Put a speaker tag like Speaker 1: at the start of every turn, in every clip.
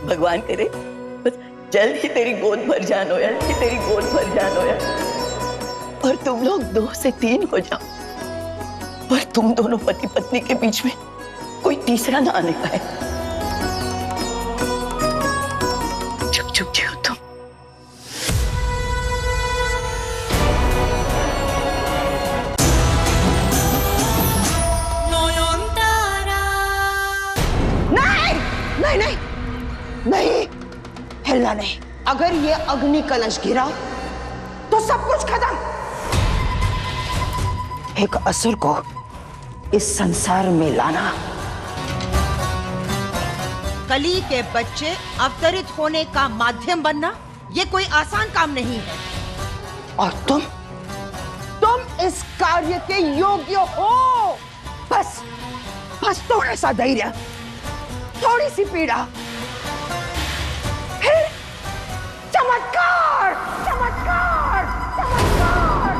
Speaker 1: भगवान करे बस जल्द ही तेरी गोद भर जान हो यार, कि तेरी गोद भर जान हो यार, और तुम लोग 2 से 3 हो जाओ, और तुम दोनों पति पत्नी के बीच में कोई तीसरा ना आने पाए। चुप चुप जियो तुम।
Speaker 2: नहीं नहीं नहीं, हिलना नहीं। अगर ये अग्नि कलश गिरा तो सब कुछ खत्म। एक असुर को इस संसार में लाना,
Speaker 3: कली के बच्चे अवतरित होने का माध्यम बनना, ये कोई आसान काम नहीं है।
Speaker 2: और तुम इस कार्य के योग्य हो। बस बस थोड़ा सा धैर्य, थोड़ी सी पीड़ा, फिर चमत्कार चमत्कार चमत्कार।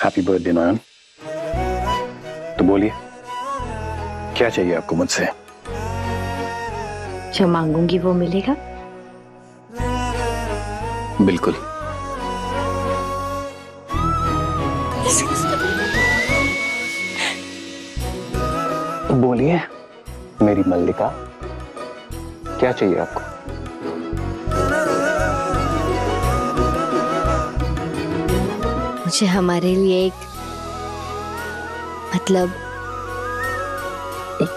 Speaker 4: हैप्पी बर्थडे नयन। तो बोलिए क्या चाहिए आपको मुझसे?
Speaker 5: जो मांगूंगी वो मिलेगा?
Speaker 4: बिल्कुल। तो बोलिए मेरी मल्लिका, क्या चाहिए आपको?
Speaker 5: मुझे हमारे लिए एक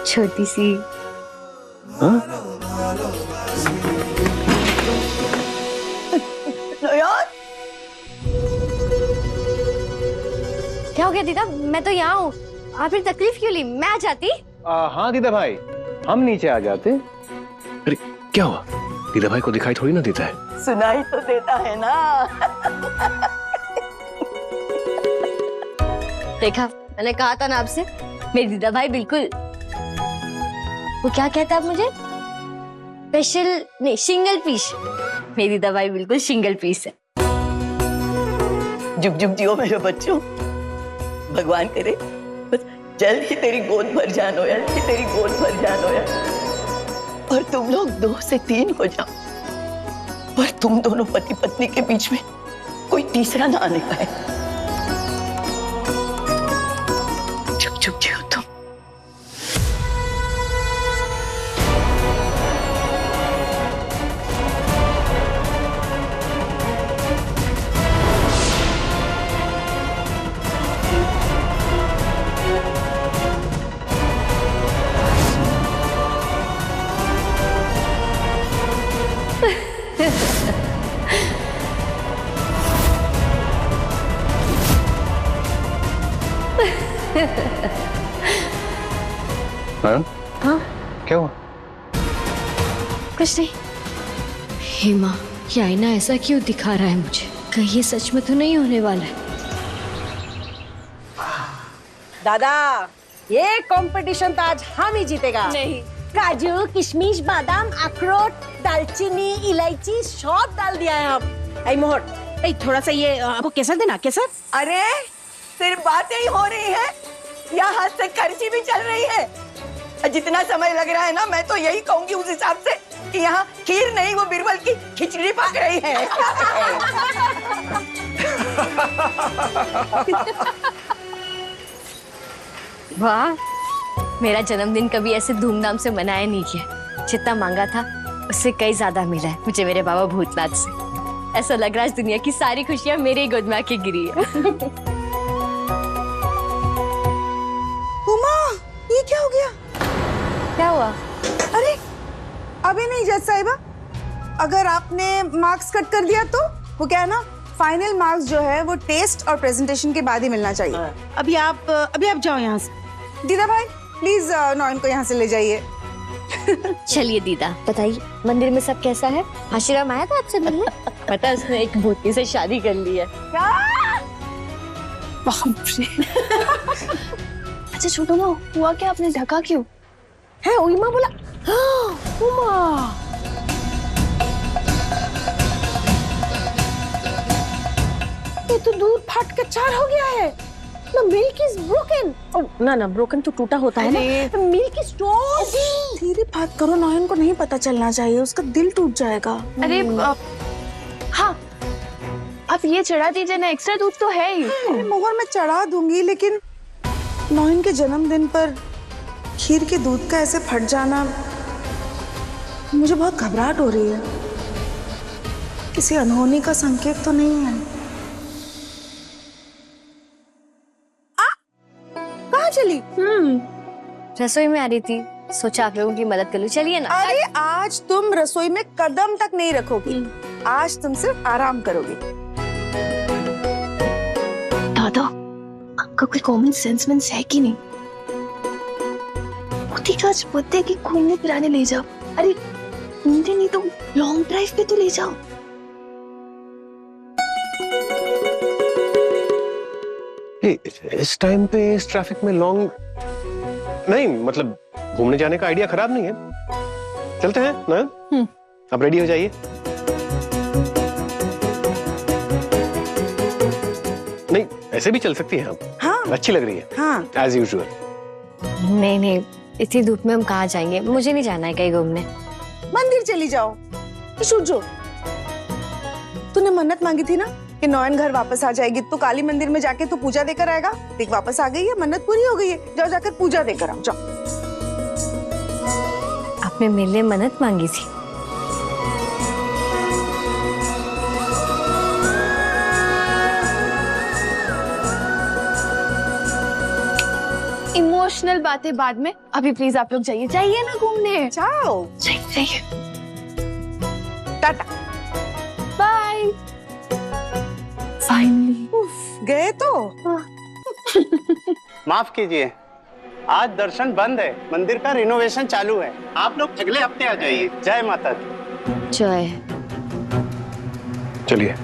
Speaker 5: छोटी सी क्या हो गया दीदा? मैं तो यहाँ हूँ, आपने तकलीफ क्यों ली? मैं आ जाती।
Speaker 4: हाँ दीदा भाई, हम नीचे आ जाते। अरे क्या हुआ? दीदा भाई को दिखाई थोड़ी ना देता है।
Speaker 1: सुनाई तो देता है ना।
Speaker 5: देखा, मैंने कहा था ना आपसे, मेरे दीदा भाई बिल्कुल। वो क्या कहता आप मुझे? स्पेशल नहीं, सिंगल पीस। मेरी दीदा भाई बिल्कुल सिंगल पीस है।
Speaker 1: जुग जुग जियो मेरे बच्चों, भगवान करे बस जल्द ही तेरी गोद भर जान हो यार, कि तेरी गोद भर जान हो यार, और तुम लोग 2 से 3 हो जाओ, और तुम दोनों पति पत्नी के बीच में कोई तीसरा ना आने पाए। चुप चुप जियो तुम।
Speaker 5: हाँ?
Speaker 4: क्या हुआ?
Speaker 5: कुछ नहीं। हेमा, ये आईना ऐसा क्यों दिखा रहा है मुझे? कहीं ये सच में तो नहीं होने वाला है?
Speaker 3: दादा,
Speaker 2: ये कंपटीशन तो आज हम ही जीतेगा।
Speaker 5: नहीं।
Speaker 2: काजू, किशमिश, बादाम, अखरोट, दालचीनी, इलायची सब डाल दिया है हम। ऐ मोहर, ऐ थोड़ा सा ये आपको केसर देना, केसर।
Speaker 1: अरे सिर्फ बातें ही हो रही है या हाथ से खर्ची भी चल रही है? जितना समय लग रहा है ना, मैं तो यही कहूंगी उस हिसाब से कि यहाँ खीर नहीं, वो बिरबल की खिचड़ी पक रही है।
Speaker 5: वाह, मेरा जन्मदिन कभी ऐसे धूमधाम से मनाया नहीं किया। जितना मांगा था उससे कई ज्यादा मिला है मुझे मेरे बाबा भूतनाथ से। ऐसा लग रहा है इस दुनिया की सारी खुशियां मेरे ही गोद में आके गिरी है।
Speaker 2: उमा, ये क्या हो गया?
Speaker 5: क्या हुआ?
Speaker 2: अरे अभी नहीं जज साहिबा, अगर आपने मार्क्स कट कर दिया तो वो क्या है ना, फाइनल मार्क्स जो है वो टेस्ट और प्रेजेंटेशन के बाद ही मिलना चाहिए। अभी आप जाओ यहाँ से। दीदा भाई प्लीज नॉयन को यहाँ से ले जाइए।
Speaker 5: चलिए दीदा, बताइए मंदिर में सब कैसा है? आशीर्वाद आया था आपसे मिलने? पता है उसने एक भूतनी से शादी कर ली है।
Speaker 6: अच्छा छोटू ना, हुआ क्या? आपने ढका क्यों?
Speaker 2: है उमा बोला। उमा, ये तो दूध फाट के चार हो गया है। The milk is broken. ना ब्रोकन तो टूटा होता है ना। Milk is stop. धीरे बात करो, नॉयन को नहीं पता चलना चाहिए, उसका दिल टूट जाएगा।
Speaker 6: अरे हाँ, आप ये चढ़ा दीजिए ना, एक्स्ट्रा दूध तो है ही।
Speaker 2: अरे मोहर मैं चढ़ा दूंगी, लेकिन नॉयन के जन्मदिन पर खीर के दूध का ऐसे फट जाना, मुझे बहुत घबराहट हो रही है। किसी अनहोनी का संकेत तो नहीं है? कहाँ चली?
Speaker 5: रसोई में आ रही थी, सोचा आप लोगों की मदद कर लूं। चलिए ना।
Speaker 2: अरे आज तुम रसोई में कदम तक नहीं रखोगी, आज तुम सिर्फ आराम करोगी।
Speaker 6: दादा, आपका कोई कॉमन सेंस मेंस है कि नहीं? मोती का आज बर्थडे की घूमने फिराने ले जाओ। अरे घूमने नहीं तो लॉन्ग ड्राइव पे तो ले जाओ।
Speaker 4: इस टाइम पे इस ट्रैफिक में लॉन्ग नहीं, मतलब घूमने जाने का आइडिया खराब नहीं है। चलते हैं ना? अब रेडी हो जाइए। नहीं, ऐसे भी चल सकती है आप।
Speaker 2: हाँ
Speaker 4: अच्छी लग रही है।
Speaker 2: हाँ
Speaker 4: एज यूजुअल।
Speaker 5: नहीं, इतनी धूप में हम कहाँ जाएंगे? मुझे नहीं जाना है कहीं घूमने।
Speaker 2: मंदिर चली जाओ। सूझो, तूने मन्नत मांगी थी ना कि नॉयन घर वापस आ जाएगी, तो काली मंदिर में जाके तो पूजा देकर आएगा। देख वापस आ गई है, मन्नत पूरी हो गई है। जाओ जाकर पूजा देकर आओ, जाओ।
Speaker 5: आपने मेरे लिए मन्नत मांगी थी?
Speaker 6: इमोशनल बातें बाद में, अभी प्लीज आप लोग जाइए, जाइए ना घूमने।
Speaker 2: जाओ,
Speaker 6: जाइए।
Speaker 2: टाटा।
Speaker 6: बाय। फाइनली
Speaker 2: गए तो।
Speaker 7: माफ कीजिए, आज दर्शन बंद है, मंदिर का रिनोवेशन चालू है। आप लोग अगले हफ्ते आ जाइए। जय माता दी।
Speaker 5: जय।
Speaker 4: चलिए।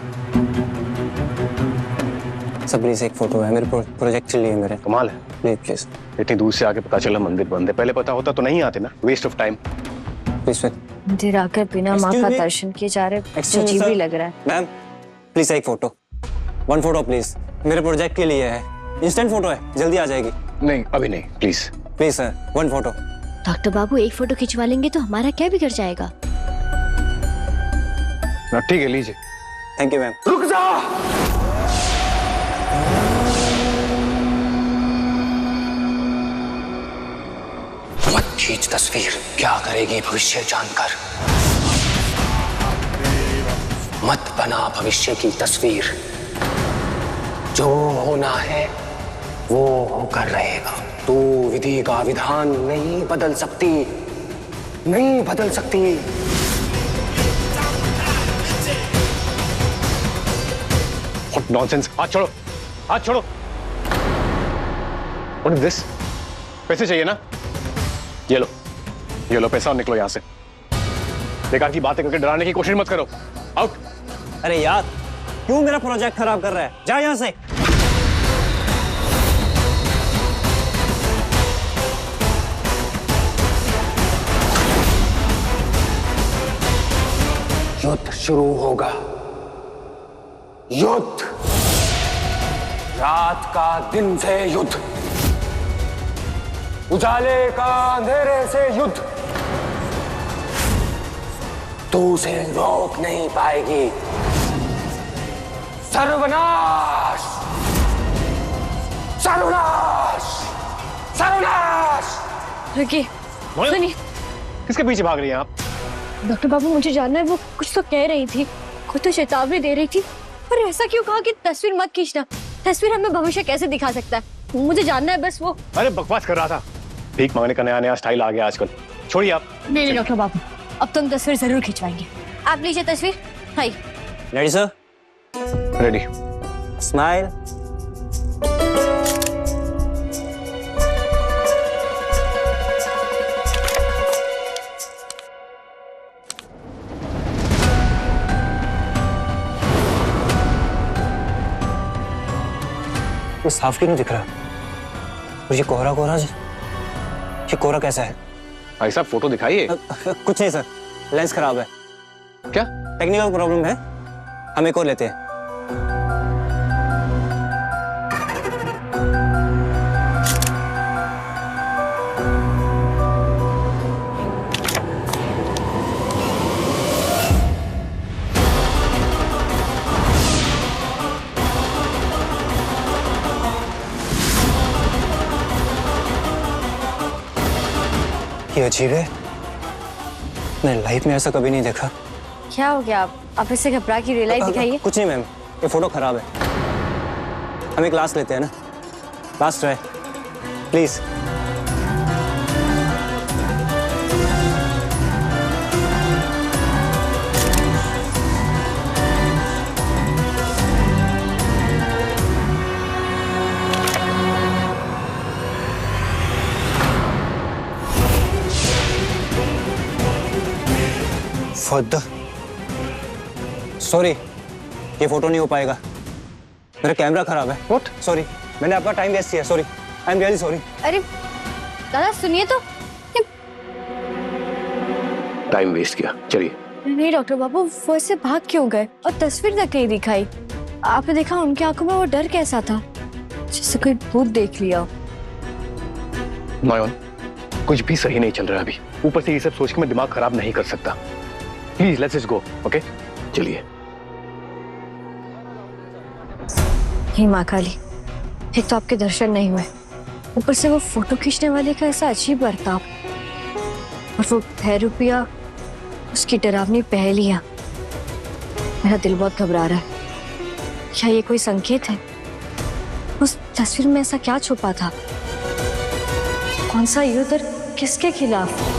Speaker 8: सबरी से एक फोटो है, मेरे प्रोजेक्ट के लिए। मेरे
Speaker 4: कमाल है।
Speaker 8: प्लीज प्लीज
Speaker 4: इतनी दूर से आके पता चला मंदिर बंद है। पहले पता होता तो नहीं आते ना। Waste of time.
Speaker 8: प्लीज
Speaker 5: मंदिर आकर बिना माँ का दर्शन किए जा रहे, अजीब ही लग रहा है।
Speaker 8: मैम प्लीज एक फोटो, वन फोटो प्लीज, मेरे प्रोजेक्ट के लिए है। इंस्टेंट फोटो है, जल्दी आ जाएगी।
Speaker 4: नहीं अभी नहीं, please
Speaker 8: please sir, one photo.
Speaker 5: Doctor बाबू, एक फोटो खिंचवा लेंगे तो हमारा क्या बिगड़ जाएगा?
Speaker 4: ठीक है, लीजिए।
Speaker 8: Thank you ma'am.
Speaker 4: रुक जा।
Speaker 9: मत खींच तस्वीर, क्या करेगी भविष्य जानकर। मत बना भविष्य की तस्वीर, जो होना है वो होकर रहेगा। तू विधि का विधान नहीं बदल सकती, नहीं बदल सकती।
Speaker 4: What nonsense! हाथ छोड़ो, हाथ छोड़ो। What is this? पैसे चाहिए ना? ये लो पैसा और निकलो यहाँ से। बेकार की बातें करके डराने की कोशिश मत करो। आउट।
Speaker 8: अरे यार, क्यों मेरा प्रोजेक्ट खराब कर रहा है? जा यहाँ से।
Speaker 9: शुरू होगा युद्ध। रात का दिन से युद्ध, उजाले का अंधेरे से युद्ध। तू उसे रोक नहीं पाएगी। सर्वनाश, सर्वनाश, सर्वनाश।
Speaker 5: रुकिए, सुनिए।
Speaker 4: किसके पीछे भाग रही हैं आप?
Speaker 5: डॉक्टर बाबू, मुझे जानना है, वो कुछ तो कह रही थी, कुछ तो चेतावनी दे रही थी। पर ऐसा क्यों कहा कि तस्वीर मत खींचना? तस्वीर हमें भविष्य कैसे दिखा सकता है? मुझे जानना है बस वो।
Speaker 4: अरे बकवास कर रहा था। भीख मांगने का नया नया स्टाइल आ गया आजकल। छोड़िए आप।
Speaker 5: नहीं डॉक्टर बाबू, अब तुम तस्वीर जरूर खिंचवाएंगे। आप लीजिए तस्वीर। Hi.
Speaker 8: Ready sir?
Speaker 4: Ready.
Speaker 8: Smile. ये साफ क्यों नहीं दिख रहा? और ये कोहरा कोहरा, ये कोहरा कैसा है?
Speaker 4: भाई साहब फोटो दिखाइए।
Speaker 8: कुछ नहीं सर, लेंस खराब है।
Speaker 4: क्या?
Speaker 8: टेक्निकल प्रॉब्लम है, हम एक और लेते हैं। ये अजीब है, मैंने लाइफ में ऐसा कभी नहीं देखा।
Speaker 5: क्या हो गया? आप इससे घबरा के रियलाइज दिखाइए।
Speaker 8: कुछ नहीं मैम, ये फोटो खराब है। हम एक लास्ट लेते हैं ना, लास्ट ट्राई प्लीज। सॉरी, ये फोटो नहीं हो पाएगा, मेरा कैमरा खराब है। व्हाट? सॉरी, मैंने आपका टाइम वेस्ट किया। Sorry, I am really sorry.
Speaker 5: अरे दादा सुनिए तो।
Speaker 4: टाइम वेस्ट किया, चलिए।
Speaker 5: नहीं डॉक्टर बाबू, वो ऐसे भाग क्यों गए और तस्वीर तक नहीं दिखाई? आपने देखा उनकी आंखों में वो डर कैसा था, जैसे कोई भूत देख लिया।
Speaker 4: नॉयन, कुछ भी सही नहीं चल रहा अभी। ऊपर से ये सब सोच के मैं दिमाग खराब नहीं कर सकता। Please let's just go, okay? चलिए।
Speaker 5: हे माँ काली, एक तो आपके दर्शन नहीं हुए, ऊपर से वो फोटो खींचने वाले का ऐसा अजीब बर्ताव, और वो रुपया, उसकी डरावनी पहेलियां। मेरा दिल बहुत घबरा रहा है। क्या ये कोई संकेत है? उस तस्वीर में ऐसा क्या छुपा था? कौन सा युद्ध और किसके खिलाफ?